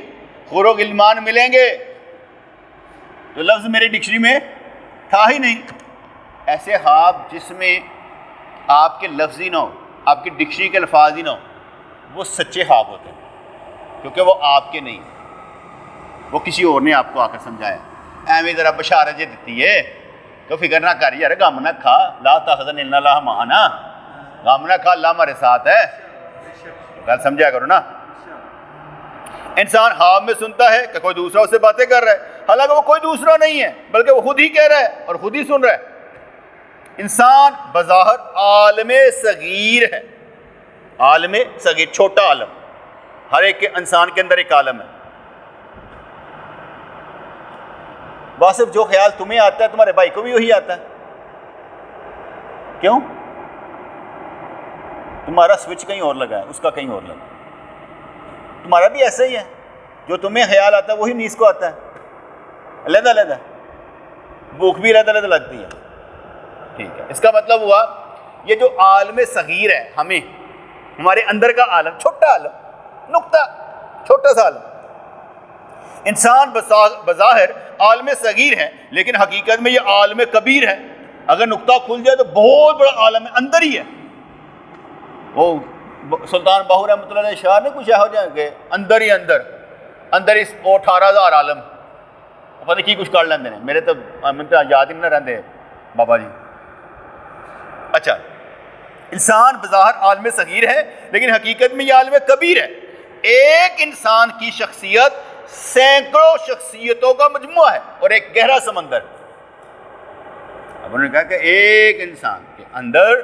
حور و غلمان ملیں گے، تو لفظ میری ڈکشنری میں تھا ہی نہیں. ایسے خواب جس میں آپ کے لفظ ہی نہ ہو، آپ کی ڈکشنری کے الفاظ ہی نہ ہو، وہ سچے خواب ہوتے ہیں، کیونکہ وہ آپ کے نہیں، وہ کسی اور نے آپ کو آ کر سمجھایا. ایویں ذرا بشارت جی دیتی ہے کہ فکر نہ کر یار، غم نہ کھا، لا تحزن ان اللہ معنا، غم نہ کھا، اللہ ہمارے ساتھ ہے. گل سمجھا کرو نا. انسان خواب میں سنتا ہے کہ کوئی دوسرا اس سے باتیں کر رہا ہے، حالانکہ وہ کوئی دوسرا نہیں ہے بلکہ وہ خود ہی کہہ رہا ہے اور خود ہی سن رہا ہے. انسان بظاہر عالم صغیر ہے، عالم صغیر، چھوٹا عالم. ہر ایک انسان کے اندر ایک عالم ہے. واصف جو خیال تمہیں آتا ہے تمہارے بھائی کو بھی وہی آتا ہے. کیوں؟ تمہارا سوئچ کہیں اور لگا ہے، اس کا کہیں اور لگا ہے. تمہارا بھی ایسا ہی ہے، جو تمہیں خیال آتا ہے وہی نیز کو آتا ہے. علیحدہ علیحدہ، بھوک بھی علیحدہ علیحدہ لگتی ہے. ٹھیک ہے، اس کا مطلب ہوا یہ جو عالم صغیر ہے، ہمیں ہمارے اندر کا عالم، چھوٹا عالم، نقطہ، چھوٹا سا عالم. انسان بظاہر عالم صغیر ہے لیکن حقیقت میں یہ عالم کبیر ہے. اگر نقطہ کھل جائے تو بہت بڑا عالم ہے، اندر ہی ہے. وہ سلطان باہو رحمۃ اللہ علیہ شاہ نے کچھ ہو جائے کہ اندر ہی اندر اس 18,000 عالم پتہ کی کچھ کر لیندے نے. میرے تو یاد ہی نہ رہندے بابا جی. اچھا، انسان بظاہر عالم صغیر ہے لیکن حقیقت میں یہ عالم کبیر ہے. ایک انسان کی شخصیت سینکڑوں شخصیتوں کا مجموعہ ہے اور ایک گہرا سمندر. اب انہوں نے کہا کہ ایک انسان کے اندر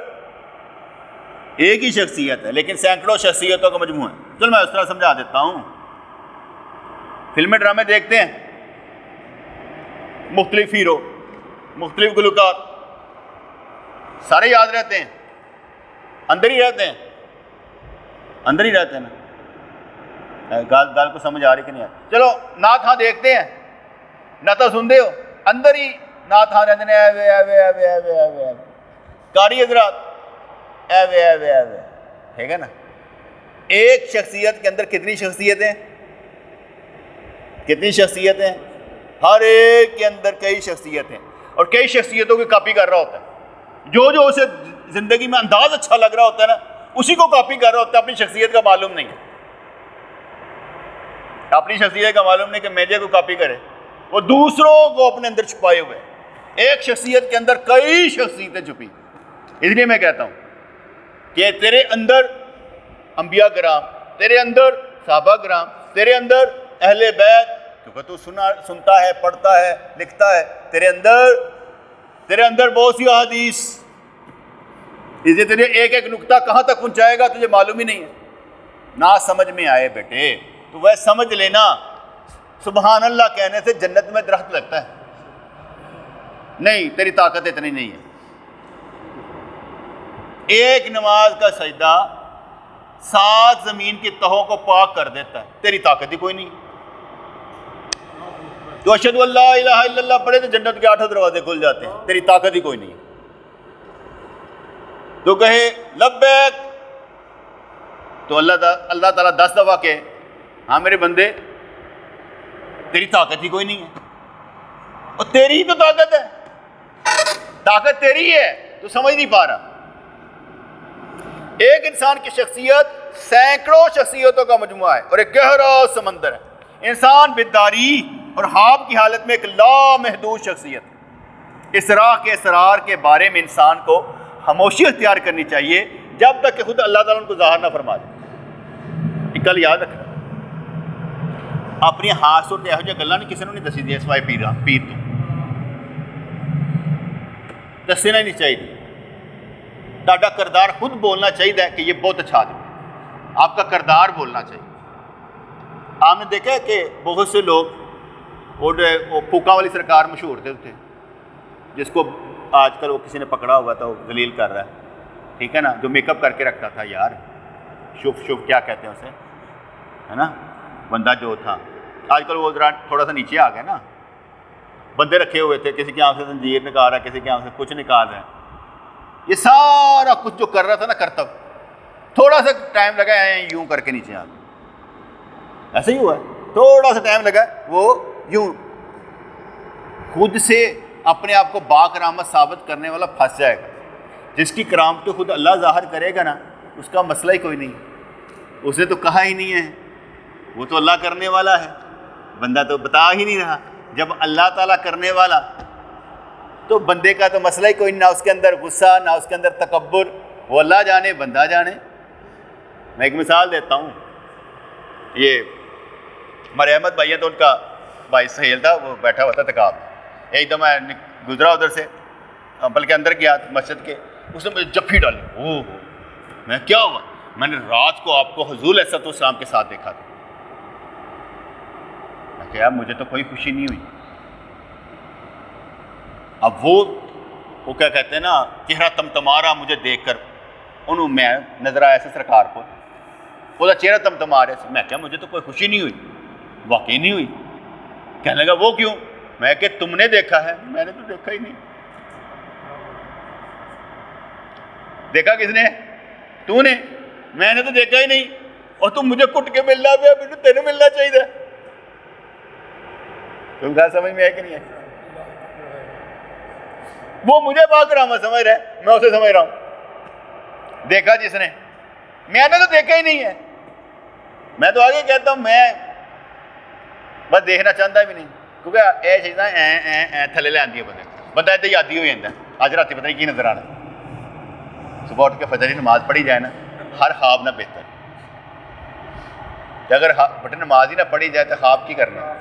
ایک ہی شخصیت ہے لیکن سینکڑوں شخصیتوں کا مجموعہ ہے. چل میں اس طرح سمجھا دیتا ہوں. فلمیں ڈرامے دیکھتے ہیں، مختلف ہیرو، مختلف گلوکار، سارے یاد رہتے ہیں، اندر ہی رہتے ہیں، اندر ہی رہتے ہیں نا. گال کو سمجھ آ رہی کہ نہیں آ رہی؟ چلو نعت ہاں دیکھتے ہیں، نعت سنتے ہو، اندر ہی نعت ہاں رہتے ہیں، اے وے اے وے اے وے اے وے اے وے. قاری حضرات، اے وے اے وے اے وے، ٹھیک ہے نا. ایک شخصیت کے اندر کتنی شخصیتیں؟ کتنی شخصیتیں؟ ہر ایک کے اندر کئی شخصیتیں، اور کئی شخصیتوں کی کاپی کر رہا ہوتا ہے. جو اسے زندگی میں انداز اچھا لگ رہا ہوتا ہے نا اسی کو کاپی کر رہا ہوتا ہے. اپنی شخصیت کا معلوم نہیں ہے، اپنی شخصیت کا معلوم نہیں کہ میجے کو کاپی کرے. وہ دوسروں کو اپنے اندر چھپائے ہوئے. ایک شخصیت کے اندر کئی شخصیتیں چھپی. اس لیے میں کہتا ہوں کہ تیرے اندر انبیاء کرام، تیرے اندر صحابہ کرام، تیرے اندر اہل بیت، کیونکہ تو سنتا ہے، پڑھتا ہے، لکھتا ہے، تیرے اندر بہت سی احادیث، اس لیے تجھے ایک ایک نقطہ کہاں تک پہنچائے گا تجھے معلوم ہی نہیں ہے. نہ سمجھ میں آئے بیٹے تو وہ سمجھ لینا سبحان اللہ کہنے سے جنت میں درخت لگتا ہے. نہیں، تیری طاقت اتنی نہیں ہے. ایک نماز کا سجدہ 7 زمین کی تہوں کو پاک کر دیتا ہے. تیری طاقت ہی کوئی نہیں. تو اشہد ان لا الہ الا اللہ پڑھے تو جنت کے 8 دروازے کھل جاتے ہیں. تیری طاقت ہی کوئی نہیں. تو کہے لبیک تو اللہ تعالیٰ 10 دفعہ کہے ہاں میرے بندے تیری طاقت ہی کوئی نہیں ہے. اور تیری ہی تو طاقت ہے، طاقت تیری ہے، تو سمجھ نہیں پا رہا. ایک انسان کی شخصیت سینکڑوں شخصیتوں کا مجموعہ ہے اور ایک گہرا سمندر ہے. انسان بیداری اور خواب کی حالت میں ایک لامحدود شخصیت ہے. اسرار کے اسرار کے بارے میں انسان کو خاموشی اختیار کرنی چاہیے جب تک کہ خود اللہ تعالیٰ ان کو ظاہر نہ فرما دے. یہ کل یاد رکھنا. اپنی خاص صورت یہو جہاں گلاں نہیں کسی نے نہیں دسی دی سوائے پیر تو دسنا ہی نہیں چاہیے. تہاڈا کردار خود بولنا چاہیے کہ یہ بہت اچھا آدمی ہے. آپ کا کردار بولنا چاہیے. آپ نے دیکھا ہے کہ بہت سے لوگ وہ پھوکا والی سرکار مشہور تھے جس کو آج کل وہ کسی نے پکڑا ہوا تھا، وہ ذلیل کر رہا ہے، ٹھیک ہے نا، جو میک اپ کر کے رکھتا تھا یار، شف کیا کہتے ہیں اسے، ہے نا، بندہ جو تھا. آج کل وہ ذرا تھوڑا سا نیچے آ گیا نا. بندے رکھے ہوئے تھے، کسی کی آنکھ سے زنجیر نکال رہا ہے، کسی کی آنکھ سے کچھ نکال رہا ہے. یہ سارا کچھ جو کر رہا تھا نا کرتب، تھوڑا سا ٹائم لگا ہے یوں کر کے نیچے آ گیا. ایسا ہی ہوا ہے، تھوڑا سا ٹائم لگا وہ یوں خود سے اپنے آپ کو با کرامت ثابت کرنے والا پھنس جائے گا. جس کی کرامت تو خود اللہ ظاہر کرے گا نا اس کا مسئلہ ہی کوئی نہیں. اس نے تو کہا ہی نہیں ہے، وہ تو اللہ کرنے والا ہے، بندہ تو بتا ہی نہیں رہا. جب اللہ تعالیٰ کرنے والا تو بندے کا تو مسئلہ ہی کوئی نہیں، نہ اس کے اندر غصہ، نہ اس کے اندر تکبر. وہ اللہ جانے بندہ جانے. میں ایک مثال دیتا ہوں. یہ ہمارے احمد بھائی ہیں تو ان کا بھائی سہیل تھا، وہ بیٹھا ہوا تھا تکاب. ایک دم میں گزرا ادھر سے، بلکہ اندر گیا مسجد کے، اس نے مجھے جپھی ڈالی. اوہ میں کیا ہوا؟ میں نے رات کو آپ کو حضور علیہ السلام کے ساتھ دیکھا تھا. میں کہا مجھے تو کوئی خوشی نہیں ہوئی. اب وہ کیا کہتے ہیں نا، چہرہ تمتمارا مجھے دیکھ کر انہوں میں نظر آیا ایسے سرکار کو، وہ چہرہ تمتما رہے سے. میں کہا مجھے تو کوئی خوشی نہیں ہوئی، واقعی نہیں ہوئی. کہنے لگا وہ کیوں؟ میں کہ تم نے دیکھا ہے، میں نے تو دیکھا ہی نہیں. دیکھا کس نے؟ تو نے. میں نے تو دیکھا ہی نہیں، اور تم مجھے کٹ کے ملنا پیا، مجھے تیرے ملنا چاہیے تھا. تم کیا سمجھ میں ہے کہ نہیں ہے؟ وہ مجھے بات رہا سمجھ رہا ہے، میں اسے سمجھ رہا ہوں. دیکھا جس نے، میں نے تو دیکھا ہی نہیں ہے. میں تو آگے کہتا ہوں میں بس دیکھنا چاہتا بھی نہیں، کیونکہ یہ چیزاں تھلے لے آتی ہے بندہ ادھر یادی ہو جاتا ہے. آج رات پتہ نہیں کی نظر آنا. صبح اٹھ کے فجر کی نماز پڑھی جائے نا، ہر خواب نہ بہتر. کہ اگر بٹ نماز ہی نہ پڑھی جائے تو خواب کی کرنا.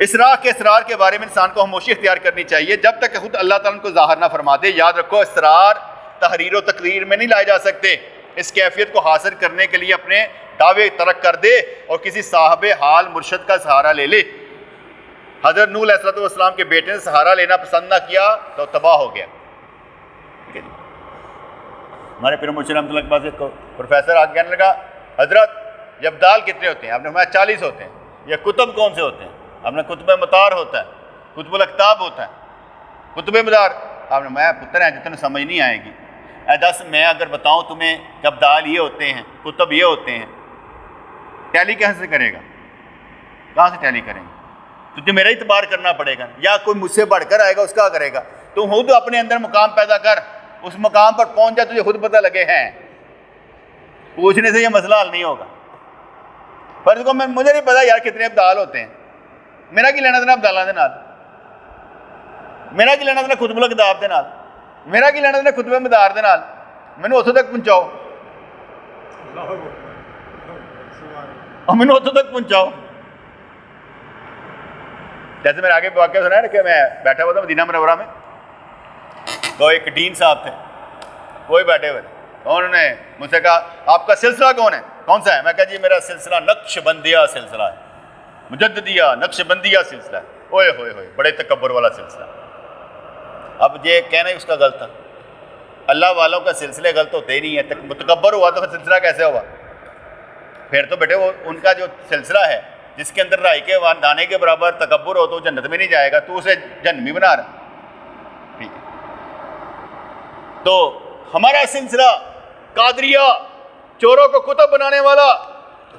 اسرار کے اسرار کے بارے میں انسان کو خاموشی اختیار کرنی چاہیے جب تک کہ خود اللہ تعالیٰ کو ظاہر نہ فرما دے. یاد رکھو اسرار تحریر و تقریر میں نہیں لائے جا سکتے. اس کیفیت کو حاصل کرنے کے لیے اپنے دعوے ترک کر دے اور کسی صاحب حال مرشد کا سہارا لے لے. حضرت نوح علیہ السلام کے بیٹے نے سہارا لینا پسند نہ کیا تو تباہ ہو گیا. ہمارے پیر مرشد رحمۃ اللہ کے پاس ایک پروفیسر آ کے کہنے لگا حضرت جب دال کتنے ہوتے ہیں؟ آپ نے فرمایا 40 ہوتے ہیں. یہ کتب کون سے ہوتے ہیں؟ آپ نے کتب مطار ہوتا ہے، کتب الاکتاب ہوتا ہے، کتب مدار. آپ نے میں پتر ہیں جتنے سمجھ نہیں آئے گی. دس میں اگر بتاؤں تمہیں کہ ابدال یہ ہوتے ہیں، کتب یہ ہوتے ہیں، ٹیلی کیسے سے کرے گا؟ کہاں سے ٹیلی کریں گے؟ تجھے میرا اعتبار کرنا پڑے گا، یا کوئی مجھ سے بڑھ کر آئے گا اس کا کرے گا. تو خود اپنے اندر مقام پیدا کر، اس مقام پر پہنچ جائے تجھے خود پتہ لگے ہیں. پوچھنے سے یہ مسئلہ حل نہیں ہوگا. فرض کو مجھے نہیں پتا یار کتنے ابدال ہوتے ہیں، میرا کی لینا دینا عبداللہ دے نال, میرا کی لینا دینا خطب الکتاب دے نال, میرا کی لینا دینا خطبہ مدار دے نال, مینوں اتوں تک پہنچاؤ, اور مینوں اتوں تک پہنچاؤ. جیسے میرے آگے واقعہ سنا ہے کہ میں بیٹھا ہوا تھا مدینہ منورہ میں, تو ایک ڈین صاحب تھے, وہی بیٹھے ہوئے تھے, انہوں نے مجھ سے کہا آپ کا سلسلہ کون ہے, کون سا ہے؟ میں کہا جی میرا سلسلہ نقش بندیہ سلسلہ ہے, مجددیہ نقش بندیہ سلسلہ ہے. اوئے ہوئے ہوئے, بڑے تکبر والا سلسلہ. اب یہ کہنا ہی اس کا غلط تھا. اللہ والوں کا سلسلے غلط ہوتے ہی نہیں ہے, متکبر ہوا تو پھر سلسلہ کیسے ہوا؟ پھر تو بیٹے وہ ان کا جو سلسلہ ہے جس کے اندر رائی کے دانے کے برابر تکبر ہو تو جنت میں نہیں جائے گا, تو اسے جہنمی بنا رہا. ٹھیک ہے, تو ہمارا سلسلہ قادریہ چوروں کو کتب بنانے والا,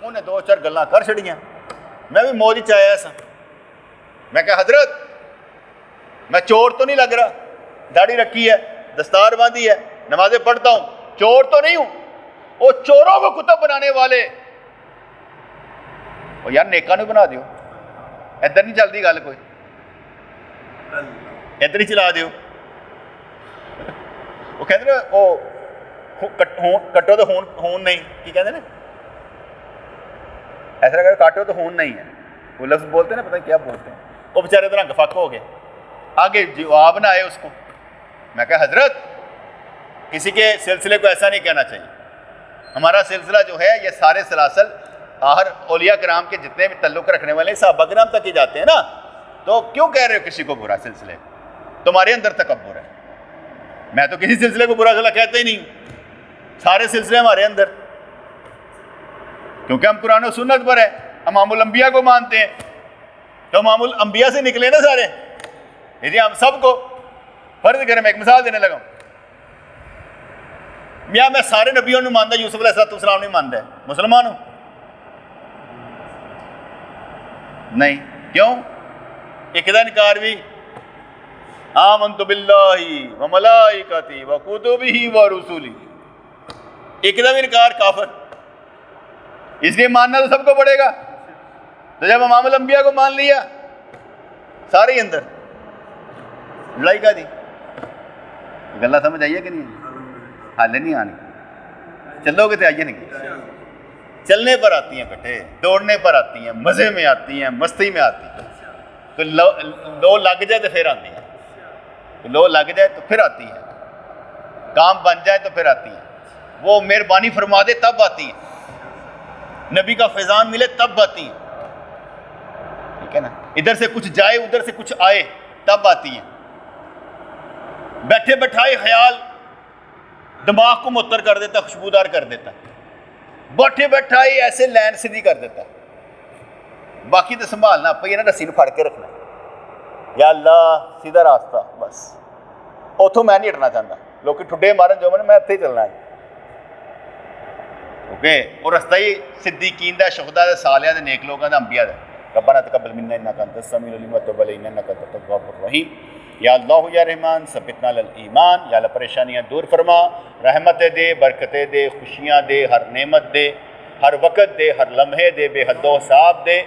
انہیں دو چار گلاں کر چھڑیاں. میں بھی موج چ آیا سا, میں کہا حضرت میں چور تو نہیں لگ رہا, داڑھی رکھی ہے, دستار باندھی ہے, نمازیں پڑھتا ہوں, چور تو نہیں ہوں. وہ چوروں کو کتب بنانے والے, وہ یار نیکاں نو بنا دیو, ادھر نہیں چلتی گل کوئی, ادھر ہی چلا دیو. وہ کہتے ہیں وہ کٹو تو خون نہیں, کی کہتے ہیں ایسا لگا کاٹو تو خون نہیں ہے, وہ لفظ بولتے ہیں نا, پتہ نہیں کیا بولتے ہیں. وہ بیچارے تو رنگ فک ہو گئے, آگے جواب نہ آئے اس کو. میں کہا حضرت کسی کے سلسلے کو ایسا نہیں کہنا چاہیے. ہمارا سلسلہ جو ہے یہ سارے سلاسل آخر اولیاء کرام کے جتنے بھی تعلق رکھنے والے صحابہ کرام تک ہی جاتے ہیں نا, تو کیوں کہہ رہے ہو کسی کو برا سلسلے؟ تمہارے اندر تکبر ہے. میں تو کسی سلسلے کو برا سلا کہتا ہی نہیں, سارے سلسلے ہمارے اندر, کیونکہ ہم قرآن و سنت پر ہیں, امام الانبیاء کو مانتے ہیں, تو امام الانبیاء سے نکلے نا سارے. جی ہم سب کو فرض کریں, میں ایک مثال دینے لگا ہوں, میں سارے نبیوں نے مانتا, یوسف علیہ السلام نہیں مانتا ہے, مسلمان ہوں نہیں, کیوں؟ ایک دا انکار بھی, آمنت باللہ و ملائکتی و کتبہ و رسولی, ایک دا بھی انکار کافر. اس لیے ماننا تو سب کو پڑے گا. تو جب امام الانبیاء کو مان لیا سارے ہی اندر, لڑائی کا دی. گلا سمجھ آئیے کہ نہیں؟ حال نہیں آنی, چلو گے تو آئیے نہیں. چلنے پر آتی ہیں بیٹے, دوڑنے پر آتی ہیں, مزے میں آتی ہیں, مستی میں آتی ہیں. تو لو لگ جائے تو پھر آتی ہیں, لو لگ جائے تو پھر آتی ہیں, کام بن جائے تو پھر آتی ہیں, وہ مہربانی فرما دے تب آتی ہیں, نبی کا فیضان ملے تب آتی ہیں. ٹھیک ہے نا, ادھر سے کچھ جائے ادھر سے کچھ آئے تب آتی ہیں. بیٹھے بٹھائے خیال دماغ کو معطر کر دیتا, خوشبودار کر دیتا, بیٹھے بیٹھائے ایسے لین سیدھی کر دیتا. باقی تو سنبھالنا پہ نا, رسی پھڑ کے رکھنا, یا اللہ سیدھا راستہ بس. اتوں میں نہیں ہٹنا چاہتا, لوگ ٹھڈے مارن جو میں اتنے چلنا ہے. اوکے, وہ رستہ ہی صدیقین دا, شہداء دا, صالحاں دے, نیک لوگاں دا, انبیاء دا. ربنا تقبل منا انک انت السمیع العلیم وتب علینا انک انت التواب الرحیم. یا اللہ یا رحمان ثبتنا علی الایمان. یا اللہ پریشانیاں دور فرما, رحمتیں دے, برکتیں دے, خوشیاں دے, ہر نعمت دے, ہر وقت دے, ہر لمحے دے, بے حد و حساب دے.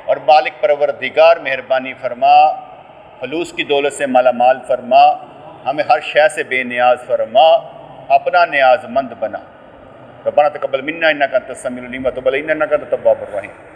اور مالک پروردگار مہربانی فرما, فلوس کی دولت سے مالا مال فرما, ہمیں ہر شے سے بے نیاز فرما, اپنا نیاز مند بنا. ربنا تقبل منا انک انت السمیع العلیم وتب علینا انک انت التواب الرحیم.